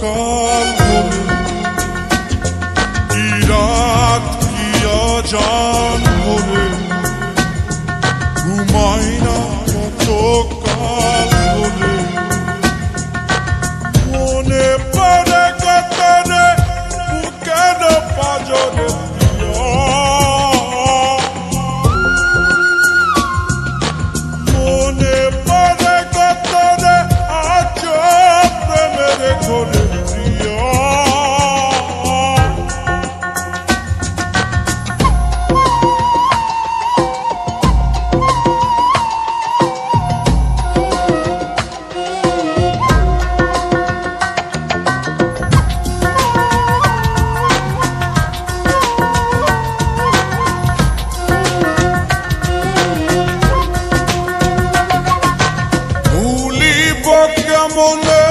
কাল ধরে, কি রাত কি অজান ভরে, ঘুমাই না কত কাল ধরে, মনে পড়ে কত রে বুকের পাঁজরে প্রিয়, মনে পড়ে কত রে আজ প্রেমের ঘরে প্রিয়। মনে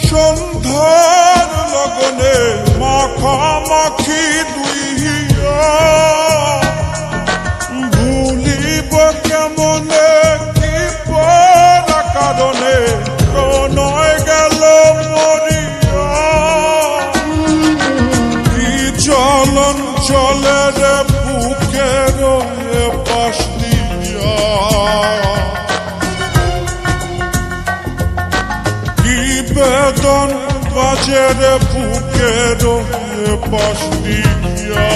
সন্ধ্যার লগনে মাখামাখি দুই হিয়া, ভুলিব কেমনে কি পরা কারণে প্রণয় গেল মরিয়া, কি চলন চলে রে বুকের পাশ দিয়া, বেদন বাজের বুকের পাশ দিয়া,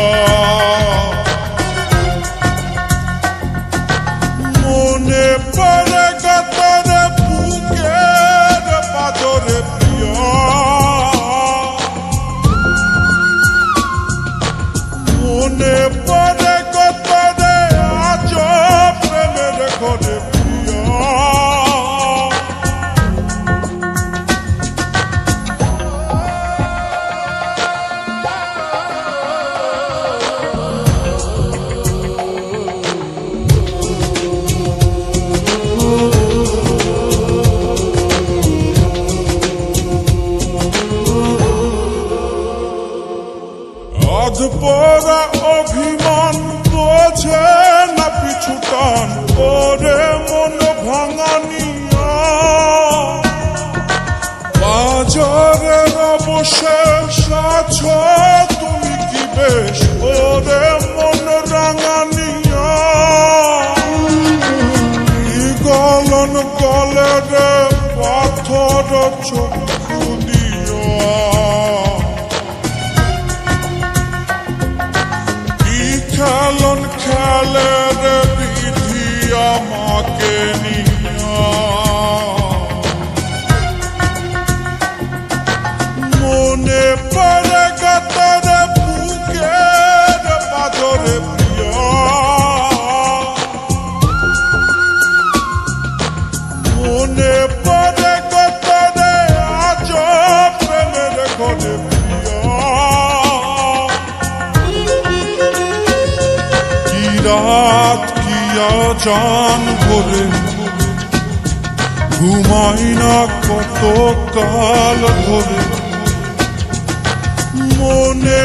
মনে পড়ে গতর বুকের পাজরে প্রিয়, মনে পড়ে গতরে আজ প্রেমের ঘরে প্রিয়। অধপরা অভিমান বোঝে না পিছুটান ওরে মন ভাঙানিয়া, বাজারের অবশেষ আছো তুমি কি বেশ ওরে মন রাঙানিয়া, গলন গলে রে পাথর চক্ষু দিয়া, খেলন খেলে রে বিধি আমাকে নিয়া, মনে পড়ে গতর বুকের পাঁজরে প্রিয়, মনে পড়ে গতর আজ প্রেমের ঘরে প্রিয়। রাত কি অজান ভরে, ঘুমাই না কত কাল ধরে, মনে